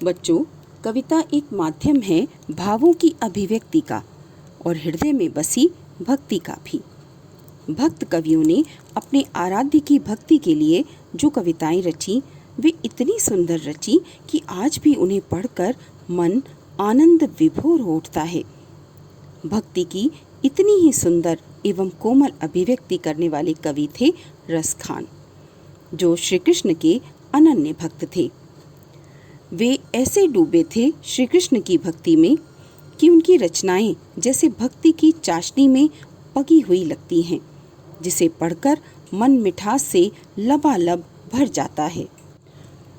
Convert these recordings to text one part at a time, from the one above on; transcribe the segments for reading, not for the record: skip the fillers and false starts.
बच्चों, कविता एक माध्यम है भावों की अभिव्यक्ति का और हृदय में बसी भक्ति का भी। भक्त कवियों ने अपने आराध्य की भक्ति के लिए जो कविताएं रची, वे इतनी सुंदर रची कि आज भी उन्हें पढ़कर मन आनंद विभोर हो उठता है। भक्ति की इतनी ही सुंदर एवं कोमल अभिव्यक्ति करने वाले कवि थे रस खान, जो श्री कृष्ण के अनन्य भक्त थे। वे ऐसे डूबे थे श्री कृष्ण की भक्ति में कि उनकी रचनाएं जैसे भक्ति की चाशनी में पकी हुई लगती हैं, जिसे पढ़कर मन मिठास से लबालब भर जाता है।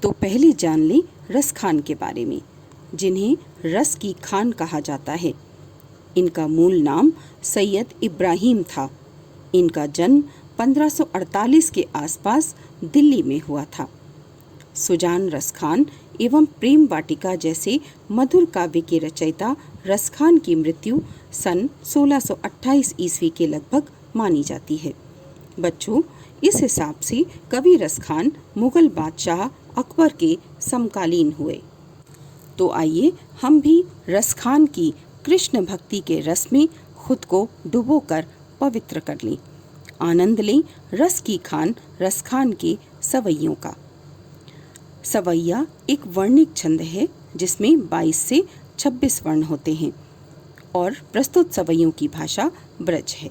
तो पहले जान लें रस खान के बारे में, जिन्हें रस की खान कहा जाता है। इनका मूल नाम सैयद इब्राहिम था। इनका जन्म 1548 के आसपास दिल्ली में हुआ था। सुजान रस खान एवं प्रेम वाटिका जैसे मधुर काव्य के रचयिता रस खान की मृत्यु सन 1628 ईस्वी के लगभग मानी जाती है। बच्चों, इस हिसाब से कवि रस खान मुगल बादशाह अकबर के समकालीन हुए। तो आइए हम भी रस खान की कृष्ण भक्ति के रस में खुद को डुबोकर पवित्र कर लें। आनंद लें रस की खान रस खान के सवैयों का। सवैया एक वर्णिक छंद है जिसमें 22 से 26 वर्ण होते हैं और प्रस्तुत सवैयों की भाषा ब्रज है।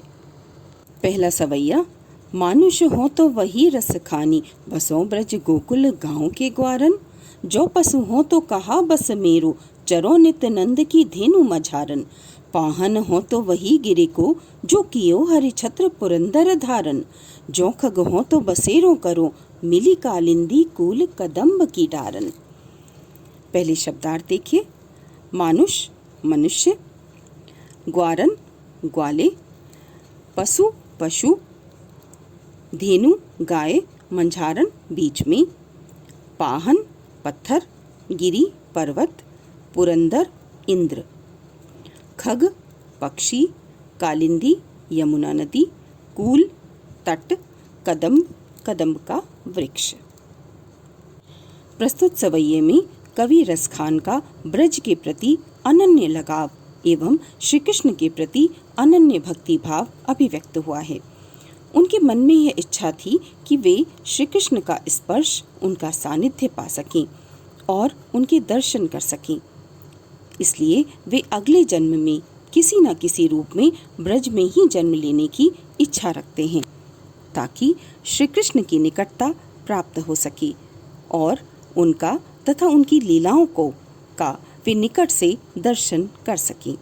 पहला सवैया। मानुष हो तो वही रस खानी, बसों ब्रज गोकुल गाँव के ग्वारन। जो पशु हो तो कहा बस मेरू, चरो नित नंद की धेनु मझारन। पाहन हो तो वही गिरे को, जो कियो हरि छत्र पुरंदर धारन। जो खग हो तो बसेरो करो, मिली कालिंदी कूल कदम्ब की डारन। पहले शब्दार्थ देखिए। मानुष मनुष्य, ग्वारन ग्वाले, पशु पशु, धेनु गाय, मंझारन बीच में, पाहन पत्थर, गिरी पर्वत, पुरंदर इंद्र, खग पक्षी, कालिंदी यमुना नदी, कूल तट, कदम्ब कदम्ब का वृक्ष। प्रस्तुत सवैये में कवि रस खान का ब्रज के प्रति अनन्य लगाव एवं श्री कृष्ण के प्रति अनन्य भक्ति भाव अभिव्यक्त हुआ है। उनके मन में यह इच्छा थी कि वे श्री कृष्ण का स्पर्श, उनका सानिध्य पा सकें और उनके दर्शन कर सकें। इसलिए वे अगले जन्म में किसी न किसी रूप में ब्रज में ही जन्म लेने की इच्छा रखते हैं, ताकि श्री कृष्ण की निकटता प्राप्त हो सके और उनका तथा उनकी लीलाओं का वे निकट से दर्शन कर सकें।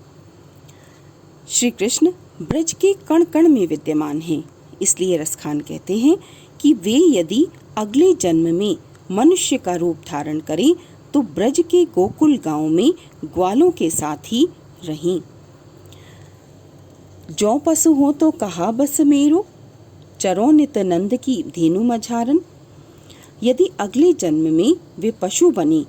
श्री कृष्ण ब्रज के कण कण में विद्यमान हैं, इसलिए रस खान कहते हैं कि वे यदि अगले जन्म में मनुष्य का रूप धारण करें तो ब्रज के गोकुल गांव में ग्वालों के साथ ही रहें। जो पशु हो तो कहा बस मेरो, चरो नित नंद की धेनु मझारन। यदि अगले जन्म में वे पशु बने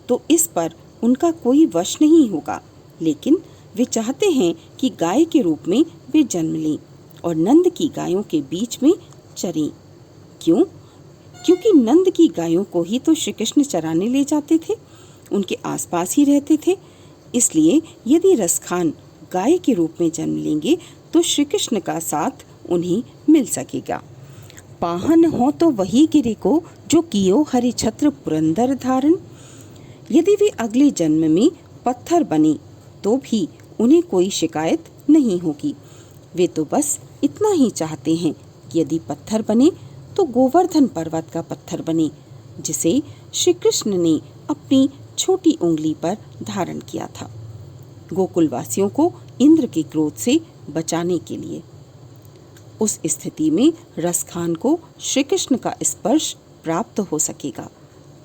तो इस पर उनका कोई वश नहीं होगा, लेकिन वे चाहते हैं कि गाय के रूप में वे जन्म लें और नंद की गायों के बीच में चरें। क्यों? क्योंकि नंद की गायों को ही तो श्री कृष्ण चराने ले जाते थे, उनके आसपास ही रहते थे। इसलिए यदि रस खान गाय के रूप में जन्म लेंगे तो श्री कृष्ण का साथ उन्हें मिल सकेगा। पाहन हो तो वही गिरे को, जो कियो हरि छत्र पुरंदर धारन। यदि वे अगले जन्म में पत्थर बने तो भी उन्हें कोई शिकायत नहीं होगी। वे तो बस इतना ही चाहते हैं कि यदि पत्थर बने तो गोवर्धन पर्वत का पत्थर बने, जिसे श्री कृष्ण ने अपनी छोटी उंगली पर धारण किया था, गोकुलवासियों को इंद्र के क्रोध से बचाने के लिए। उस स्थिति में रस खान को श्री कृष्ण का स्पर्श प्राप्त हो सकेगा,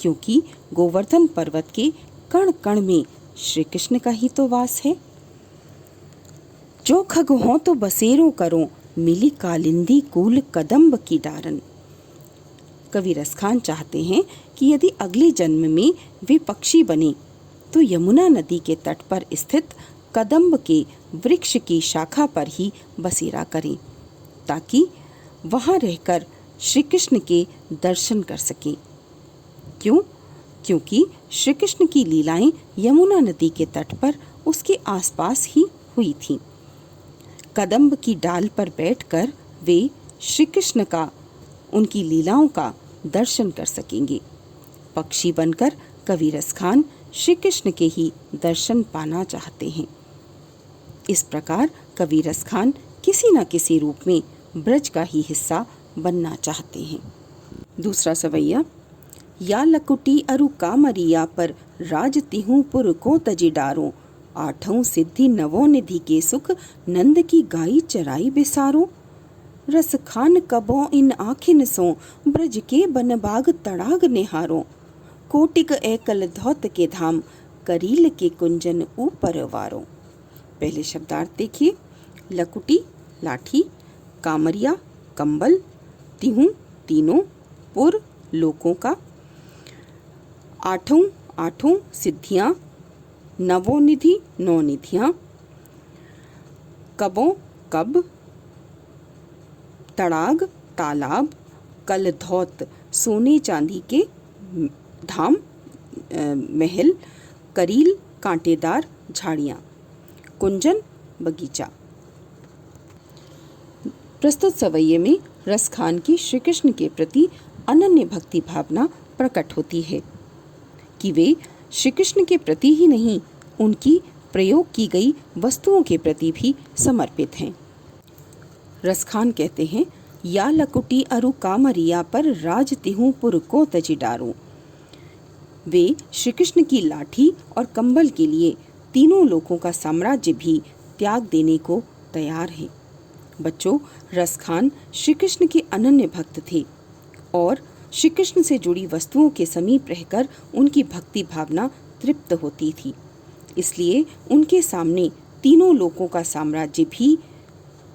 क्योंकि गोवर्धन पर्वत के कण कण में श्री कृष्ण का ही तो वास है। जो खग हो तो बसेरो करो, मिली कालिंदी कूल कदम्ब की डारन। कवि रस खान चाहते हैं कि यदि अगले जन्म में वे पक्षी बने तो यमुना नदी के तट पर स्थित कदम्ब के वृक्ष की शाखा पर ही बसेरा करें, ताकि वहां रहकर श्री कृष्ण के दर्शन कर सकें। क्यों? क्योंकि श्री कृष्ण की लीलाएं यमुना नदी के तट पर उसके आसपास ही हुई थीं। कदम्ब की डाल पर बैठकर वे श्री कृष्ण का, उनकी लीलाओं का दर्शन कर सकेंगे। पक्षी बनकर कवि रसखान श्री कृष्ण के ही दर्शन पाना चाहते हैं। इस प्रकार कवि रसखान किसी न किसी रूप में ब्रज का ही हिस्सा बनना चाहते हैं। दूसरा सवैया। या लकुटी अरु कामरिया पर राज तिहूं पुर को तजी डारो, आठों सिद्धि नवों निधि के सुख नंद की गाई चराई बिसारो। रस खान कबों इन आखिन सो ब्रज के बनबाग तड़ाग निहारो, कोटिक एकल धौत के धाम करील के कुंजन ऊपर वारो। पहले शब्दार्थ देखिए। लकुटी लाठी, कामरिया कंबल, तिहूं तीनों, पुर लोकों का, आठों आठों सिद्धियां, नवोनिधि नौ निधियां, कबों कब, तड़ाग तालाब, कलधौत सोने चांदी के धाम महल, करील कांटेदार झाड़ियां, कुंजन बगीचा। प्रस्तुत सवैये में रसखान की श्री कृष्ण के प्रति अनन्य भक्ति भावना प्रकट होती है कि वे श्री कृष्ण के प्रति ही नहीं, उनकी प्रयोग की गई वस्तुओं के प्रति भी समर्पित हैं। रसखान कहते हैं, या लकुटी अरु कामरिया पर राज तिहूं पुर को तजी डारो। वे श्री कृष्ण की लाठी और कंबल के लिए तीनों लोकों का साम्राज्य भी त्याग देने को तैयार हैं। बच्चों, रसखान श्री कृष्ण के अनन्य भक्त थे और श्री कृष्ण से जुड़ी वस्तुओं के समीप रहकर उनकी भक्ति भावना तृप्त होती थी। इसलिए उनके सामने तीनों लोकों का साम्राज्य भी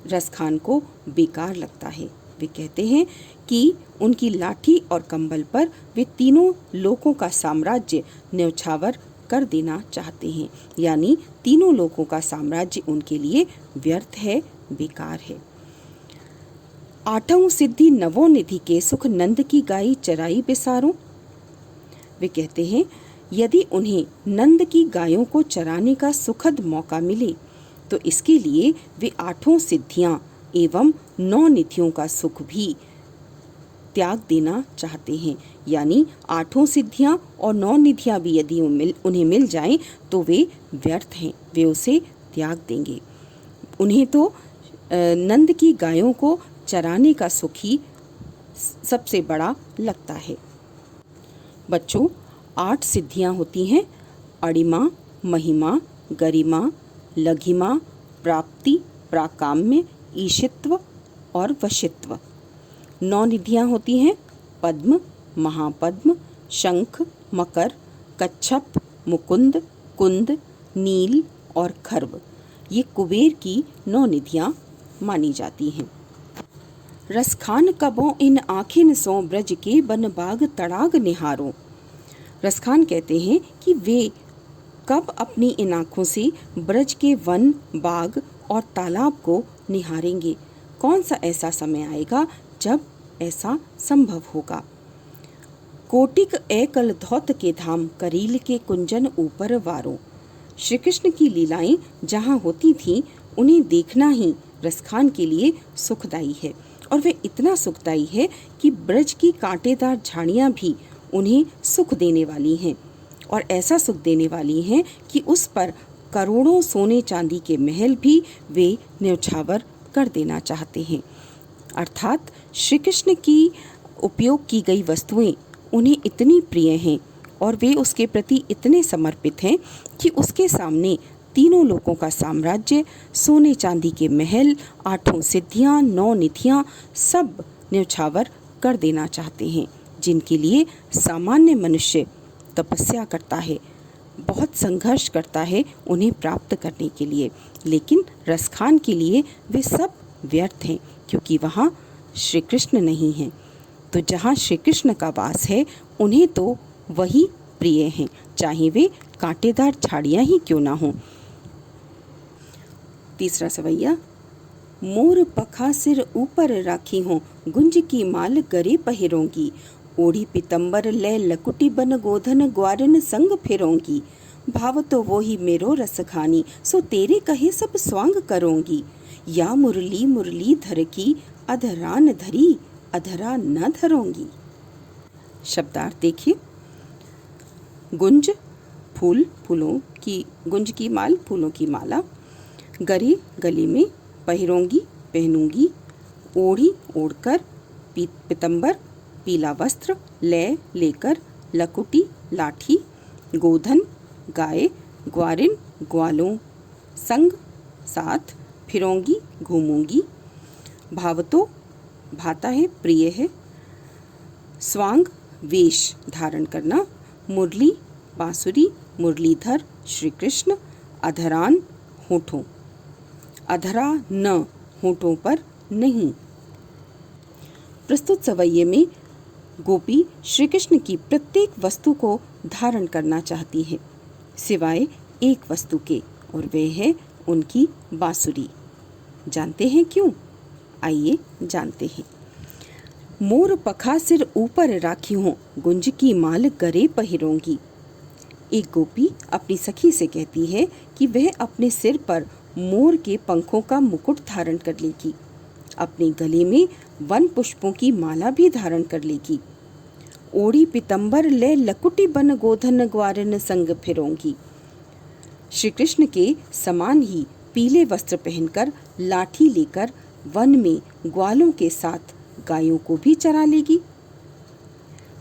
रसखान को बेकार लगता है। वे कहते हैं कि उनकी लाठी और कंबल पर वे तीनों लोकों का साम्राज्य न्यौछावर कर देना चाहते हैं, यानी तीनों लोकों का साम्राज्य उनके लिए व्यर्थ है, बेकार है। आठों सिद्धि नवों निधि के सुख नंद की गाई चराई बिसारो। वे कहते हैं, यदि उन्हें नंद की गायों को चराने का सुखद मौका मिले तो इसके लिए वे आठों सिद्धियां एवं नौ निधियों का सुख भी त्याग देना चाहते हैं, यानी आठों सिद्धियां और नौ निधियां भी यदि उन्हें मिल जाएं तो वे व्यर्थ हैं, वे उसे त्याग देंगे। उन्हें तो नंद की गायों को चराने का सुख ही सबसे बड़ा लगता है। बच्चों, 8 सिद्धियां होती हैं: अणिमा, महिमा, गरिमा, लघिमा, प्राप्ति, प्राकाम्य, ईशित्व और वशित्व। 9 निधियां होती हैं: पद्म, महापद्म, शंख, मकर, कच्छप, मुकुंद, कुंद, नील और खर्व। ये कुबेर की 9 निधियां मानी जाती हैं। रसखान कबों इन आखिन सो ब्रज के बनबाग तड़ाग निहारो। रसखान कहते हैं कि वे कब अपनी इन आँखों से ब्रज के वन, बाग और तालाब को निहारेंगे। कौन सा ऐसा समय आएगा जब ऐसा संभव होगा। कोटिक एकल धौत के धाम करील के कुंजन ऊपर वारो। श्री कृष्ण की लीलाएं जहाँ होती थीं उन्हें देखना ही रसखान के लिए सुखदायी है, और वे इतना सुखदायी है कि ब्रज की कांटेदार झाड़ियाँ भी उन्हें सुख देने वाली हैं, और ऐसा सुख देने वाली हैं कि उस पर करोड़ों सोने चांदी के महल भी वे न्यौछावर कर देना चाहते हैं। अर्थात श्री कृष्ण की उपयोग की गई वस्तुएं उन्हें इतनी प्रिय हैं और वे उसके प्रति इतने समर्पित हैं कि उसके सामने तीनों लोकों का साम्राज्य, सोने चांदी के महल, 8 सिद्धियां, 9 निधियां सब न्यौछावर कर देना चाहते हैं, जिनके लिए सामान्य मनुष्य तपस्या करता है, बहुत संघर्ष करता है उन्हें प्राप्त करने के लिए। लेकिन रसखान के लिए वे सब व्यर्थ हैं, क्योंकि वहाँ श्री कृष्ण नहीं हैं। तो जहाँ श्री कृष्ण का वास है उन्हें तो वही प्रिय हैं, चाहे वे कांटेदार झाड़ियाँ ही क्यों ना हों। तीसरा सवैया। मोर पखा सिर ऊपर राखी हूँ, गुंज की माल गरे पहिरोंगी, ओढ़ी पीतम्बर ले लकुटी बन गोधन ग्वारन संग फिरोंगी। भाव तो वो ही मेरो रस खानी, सो तेरे कहे सब स्वांग करोंगी। या मुरली मुरली धर की, अधरा न धरी, अधरा न धरोंगी। शब्दार्थ देखिए। गुंज फूल, फूलों की गुंज की माल, फूलों की माला। गरे गले में, पहिरोंगी पहनूंगी, ओढ़ी ओढ़कर, पीतम्बर पीला वस्त्र, ले लेकर, लकुटी लाठी, गोधन गाय, ग्वारिन ग्वालों, संग साथ, फिरोंगी घूमूंगी। भावतो भाता है, प्रिय है। स्वांग वेश धारण करना। मुरली बांसुरी, मुरलीधर श्री कृष्ण। अधरान होठों, अधरा न होठों पर नहीं। प्रस्तुत सवैये में गोपी श्री कृष्ण की प्रत्येक वस्तु को धारण करना चाहती है सिवाय एक वस्तु के, और वह है उनकी बांसुरी। जानते हैं क्यों? आइए जानते हैं। मोर पखा सिर ऊपर राखी हूँ, गुंज की माल गरे पहिरोंगी। एक गोपी अपनी सखी से कहती है कि वह अपने सिर पर मोर के पंखों का मुकुट धारण कर लेगी, अपने गले में वन पुष्पों की माला भी धारण कर लेगी। ओढ़ी पीतम्बर ले लकुटी बन गोधन ग्वारन संग फिरोंगी। श्री कृष्ण के समान ही पीले वस्त्र पहनकर, लाठी लेकर वन में ग्वालों के साथ गायों को भी चरा लेगी।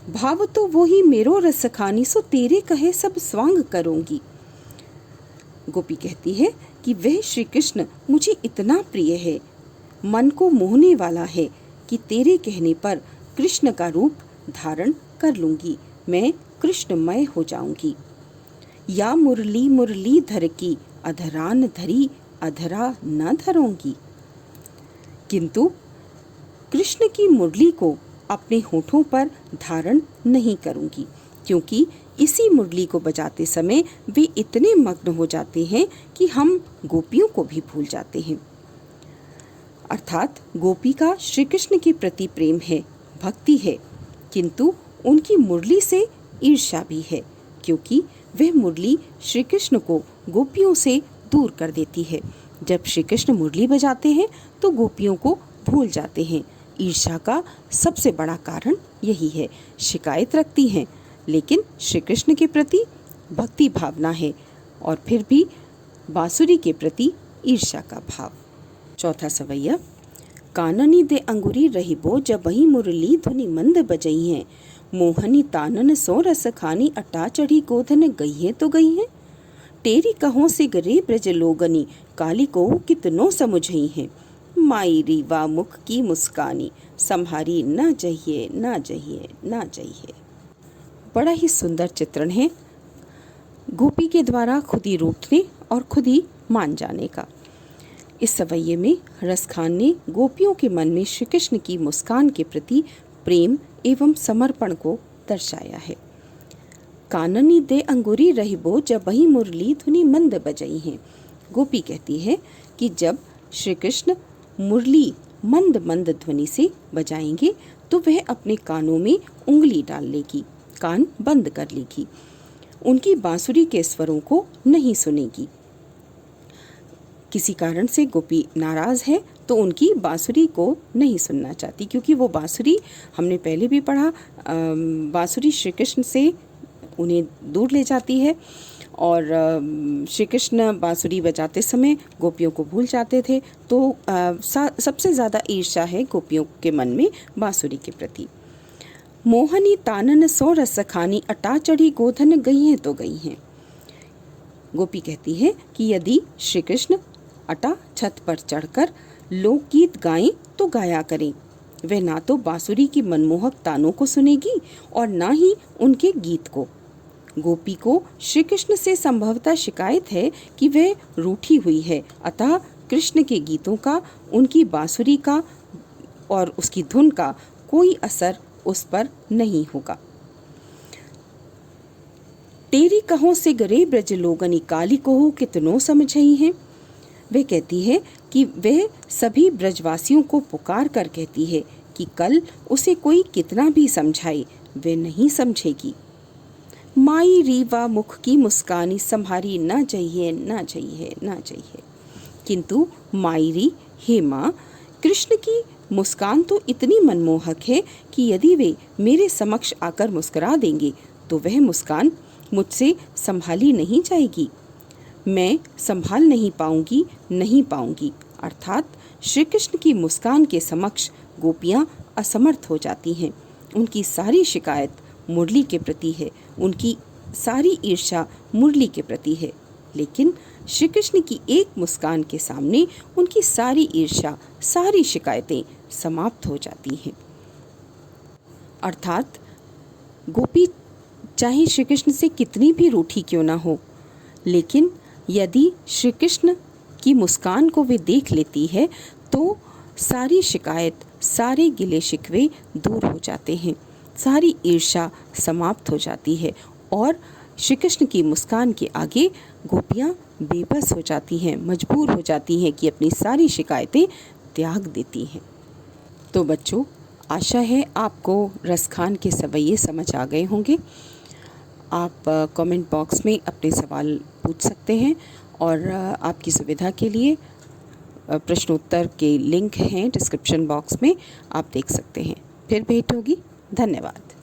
भाव तो वो ही मेरो रस खानी, सो तेरे कहे सब स्वांग करोंगी। गोपी कहती है कि वह श्री कृष्ण मुझे इतना प्रिय है, मन को मोहने वाला है कि तेरे कहने पर कृष्ण का रूप धारण कर लूंगी, मैं कृष्णमय हो जाऊंगी। या मुरली मुरली धर की, अधरा न धरी, अधरा न धरोंगी। किंतु कृष्ण की मुरली को अपने होठों पर धारण नहीं करूंगी, क्योंकि इसी मुरली को बजाते समय वे इतने मग्न हो जाते हैं कि हम गोपियों को भी भूल जाते हैं। अर्थात गोपी का श्री कृष्ण के प्रति प्रेम है, भक्ति है, किंतु उनकी मुरली से ईर्ष्या भी है, क्योंकि वह मुरली श्री कृष्ण को गोपियों से दूर कर देती है। जब श्री कृष्ण मुरली बजाते हैं तो गोपियों को भूल जाते हैं। ईर्ष्या का सबसे बड़ा कारण यही है। शिकायत रखती हैं, लेकिन श्री कृष्ण के प्रति भक्ति भावना है और फिर भी बांसुरी के प्रति ईर्ष्या का भाव। चौथा सवैया। काननी दे अंगुरी रहिबो, जब वही मुरली धुनि मंद बजई है। मोहनी तानन सो रस खानी, अटा चढ़ी गोधन गई है तो गई है। तेरी कहों से गरे ब्रज लोगनी, काली को कितनो समुझई है। माई रीवा मुख की मुस्कानी, संभारी ना जहिए ना जहिए ना जहिए। बड़ा ही सुंदर चित्रण है गोपी के द्वारा खुद ही रूठने और खुद ही मान जाने का। इस सवैये में रसखान ने गोपियों के मन में श्री कृष्ण की मुस्कान के प्रति प्रेम एवं समर्पण को दर्शाया है। काननी दे अंगुरी रहिबो, जब वही मुरली धुनि मंद बजई है। गोपी कहती है कि जब श्री कृष्ण मुरली मंद मंद ध्वनि से बजाएंगे तो वह अपने कानों में उंगली डाल लेगी, कान बंद कर लेगी, उनकी बांसुरी के स्वरों को नहीं सुनेगी। किसी कारण से गोपी नाराज है तो उनकी बांसुरी को नहीं सुनना चाहती, क्योंकि वो बांसुरी, हमने पहले भी पढ़ा, बांसुरी श्री कृष्ण से उन्हें दूर ले जाती है और श्री कृष्ण बांसुरी बजाते समय गोपियों को भूल जाते थे। तो सबसे ज़्यादा ईर्ष्या है गोपियों के मन में बांसुरी के प्रति। मोहनी तानन सो रस खानी, अटा चढ़ी गोधन गई हैं तो गई हैं। गोपी कहती है कि यदि श्री कृष्ण अटा छत पर चढ़कर लोकगीत गाएं तो गाया करें। वह ना तो बांसुरी की मनमोहक तानों को सुनेगी और ना ही उनके गीत को। गोपी को श्री कृष्ण से संभवतः शिकायत है कि वह रूठी हुई है, अतः कृष्ण के गीतों का, उनकी बांसुरी का और उसकी धुन का कोई असर उस पर नहीं होगा। तेरी कहों से गरे ब्रज लोगनी, काली कोहू कितनों समझई हैं। वह कहती है कि वह सभी ब्रजवासियों को पुकार कर कहती है कि कल उसे कोई कितना भी समझाए, वे नहीं समझेगी। माई रीवा मुख की मुस्कानी संभारी ना चाहिए ना चाहिए ना चाहिए। किंतु मायरी हे माँ, कृष्ण की मुस्कान तो इतनी मनमोहक है कि यदि वे मेरे समक्ष आकर मुस्कुरा देंगे तो वह मुस्कान मुझसे संभाली नहीं जाएगी। मैं संभाल नहीं पाऊंगी। अर्थात श्री कृष्ण की मुस्कान के समक्ष गोपियाँ असमर्थ हो जाती हैं। उनकी सारी शिकायत मुरली के प्रति है, उनकी सारी ईर्ष्या मुरली के प्रति है, लेकिन श्री कृष्ण की एक मुस्कान के सामने उनकी सारी ईर्ष्या, सारी शिकायतें समाप्त हो जाती हैं। अर्थात गोपी चाहे श्री कृष्ण से कितनी भी रूठी क्यों ना हो, लेकिन यदि श्री कृष्ण की मुस्कान को वे देख लेती है तो सारी शिकायत, सारे गिले शिकवे दूर हो जाते हैं, सारी ईर्ष्या समाप्त हो जाती है और श्री कृष्ण की मुस्कान के आगे गोपियाँ बेबस हो जाती हैं, मजबूर हो जाती हैं कि अपनी सारी शिकायतें त्याग देती हैं। तो बच्चों, आशा है आपको रसखान के सवैये समझ आ गए होंगे। आप कमेंट बॉक्स में अपने सवाल पूछ सकते हैं और आपकी सुविधा के लिए प्रश्नोत्तर के लिंक हैं डिस्क्रिप्शन बॉक्स में, आप देख सकते हैं। फिर भेंट होगी। धन्यवाद।